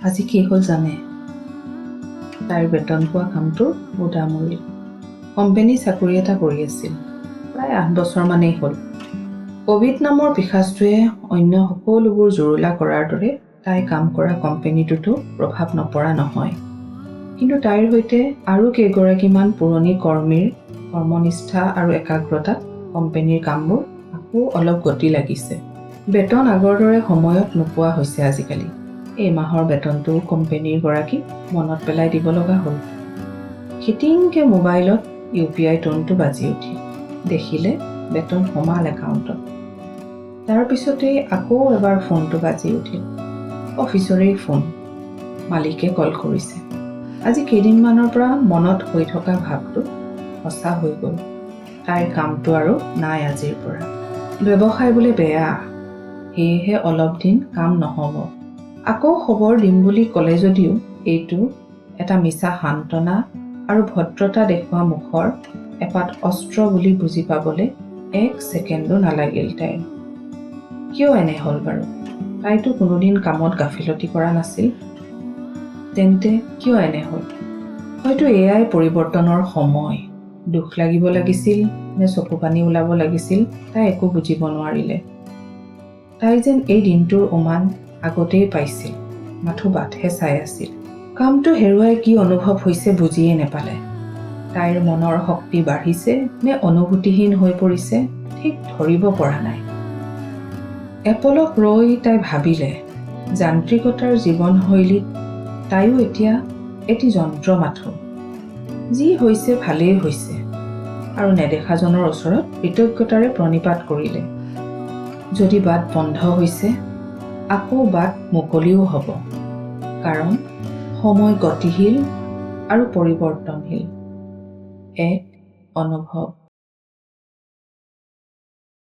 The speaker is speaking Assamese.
আজি কি হ'ল জানে? তাইৰ বেতন পোৱা কামটো বুধা মৰিল। কোম্পানী চাকৰি এটা কৰি আছিল, প্ৰায় 8 বছৰমানেই হ'ল। ক'ভিড নামৰ পিশাচটোৱে অন্য সকলোবোৰ জুৰুলা কৰাৰ দৰে তাই কাম কৰা কোম্পানীটোতো প্ৰভাৱ নপৰা নহয়। কিন্তু তাইৰ সৈতে আৰু কেইগৰাকীমান পুৰণি কৰ্মীৰ কৰ্মনিষ্ঠা আৰু একাগ্ৰতাত কোম্পানীৰ কামবোৰ আকৌ অলপ গতি লাগিছে। বেতন আগৰ দৰে সময়ত নোপোৱা হৈছে আজিকালি। এই মাহৰ বেতনটো কোম্পানীৰ গৰাকীক মনত পেলাই দিব লগা হ'ল। খিটিংকে মোবাইলত UPI টোনটো বাজি উঠিল। দেখিলে বেতন সোমাল একাউণ্টত। তাৰপিছতেই আকৌ এবাৰ ফোনটো বাজি উঠিল। অফিচৰেই ফোন। মালিকে কল কৰিছে। আজি কেইদিনমানৰ পৰা মনত হৈ থকা ভাৱটো সঁচা হৈ গ'ল। তাইৰ কামটো আৰু নাই আজিৰ পৰা। ব্যৱসায় বোলে বেয়া, সেয়েহে অলপ দিন কাম নহ'ব। আকৌ খবৰ দিম বুলি ক'লে যদিও এইটো এটা মিছা সান্তনা আৰু ভদ্ৰতা দেখুওৱা মুখৰ এপাত অস্ত্ৰ বুলি বুজি পাবলৈ 1 ছেকেণ্ডো নালাগিল তাইৰ। কিয় এনে হ'ল বাৰু? তাইতো কোনোদিন কামত গাফিলতি কৰা নাছিল। তেন্তে কিয় এনে হ'ল? হয়তো এয়াই পৰিৱৰ্তনৰ সময়। দুখ লাগিব লাগিছিল নে চকু পানী ওলাব লাগিছিল তাই একো বুজিব নোৱাৰিলে। তাই যেন এই দিনটোৰ উমান আগতেই পাইছিল, মাথো বাটহে চাই আছিল। কামটো হেৰুৱাই কি অনুভৱ হৈছে বুজিয়ে নেপালে। তাইৰ মনৰ শক্তি বাঢ়িছে নে অনুভূতিহীন হৈ পৰিছে ঠিক ধৰিব পৰা নাই। এপলক ৰৈ তাই ভাবিলে, যান্ত্ৰিকতাৰ জীৱনশৈলীত তাইও এতিয়া এটি যন্ত্ৰ মাথো। যি হৈছে ভালেই হৈছে আৰু নেদেখাজনৰ ওচৰত কৃতজ্ঞতাৰে প্ৰণিপাত কৰিলে। যদি বাট বন্ধ হৈছে, আকৌ বাট মুকলিও হ'ব। কাৰণ সময় গতিশীল আৰু পৰিৱৰ্তনশীল। এক অনুভৱ।